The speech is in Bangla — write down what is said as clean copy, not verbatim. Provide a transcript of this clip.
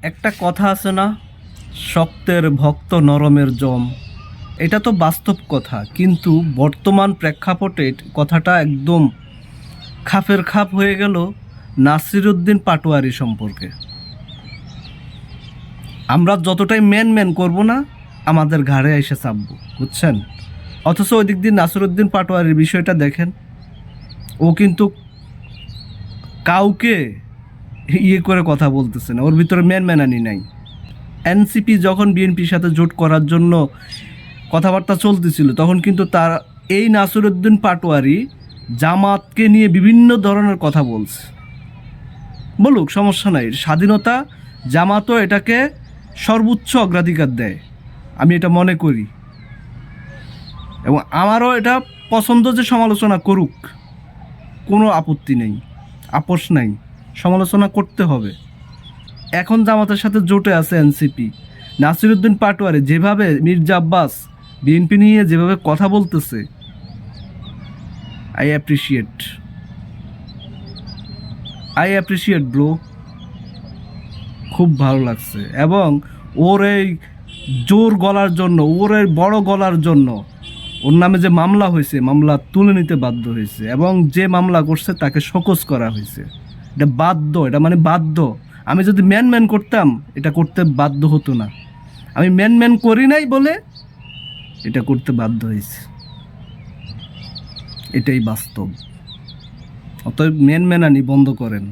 একটা কথা আছে না, শক্তের ভক্ত নরমের জম। এটা তো বাস্তব কথা, কিন্তু বর্তমান প্রেক্ষাপটে কথাটা একদম খাপের খাপ হয়ে গেল নাসিরুদ্দিন পাটোয়ারি সম্পর্কে। আমরা যতটাই মেন করব না, আমাদের ঘাড়ে এসে চাপবো, বুঝছেন? অথচ ওই দিক দিয়ে নাসিরুদ্দিন পাটোয়ারির বিষয়টা দেখেন, ও কিন্তু কাউকে ইয়ে করে কথা বলতেছে না, ওর ভিতরে ম্যানানি নাই। এনসিপি যখন বিএনপির সাথে জোট করার জন্য কথাবার্তা চলতেছিল, তখন কিন্তু তার এই নাসিরুদ্দিন পাটোয়ারি জামাতকে নিয়ে বিভিন্ন ধরনের কথা বলছে। বলুক, সমস্যা নাই, স্বাধীনতা, জামাতও এটাকে সর্বোচ্চ অগ্রাধিকার দেয়, আমি এটা মনে করি। এবং আমারও এটা পছন্দ যে সমালোচনা করুক, কোনো আপত্তি নেই, আপোষ নাই, সমালোচনা করতে হবে। এখন জামাতের সাথে জোটে আছে এনসিপি। নাসিরুদ্দিন পাটোয়ারি যেভাবে মির্জা আব্বাস বিএনপি নিয়ে যেভাবে কথা বলতেছে, আই অ্যাপ্রিসিয়েট ব্রো, খুব ভালো লাগছে। এবং ওর এই জোর গলার জন্য, ওর এই বড় গলার জন্য ওর নামে যে মামলা হয়েছে, মামলা তুলে নিতে বাধ্য হয়েছে, এবং যে মামলা করছে তাকে শোকজ করা হয়েছে। এটা বাধ্য, এটা মানে বাধ্য। আমি যদি ম্যান করতাম, এটা করতে বাধ্য হতো না। আমি ম্যান করি নাই বলে এটা করতে বাধ্য হয়েছে, এটাই বাস্তব। অতএব ম্যানানি বন্ধ করেন।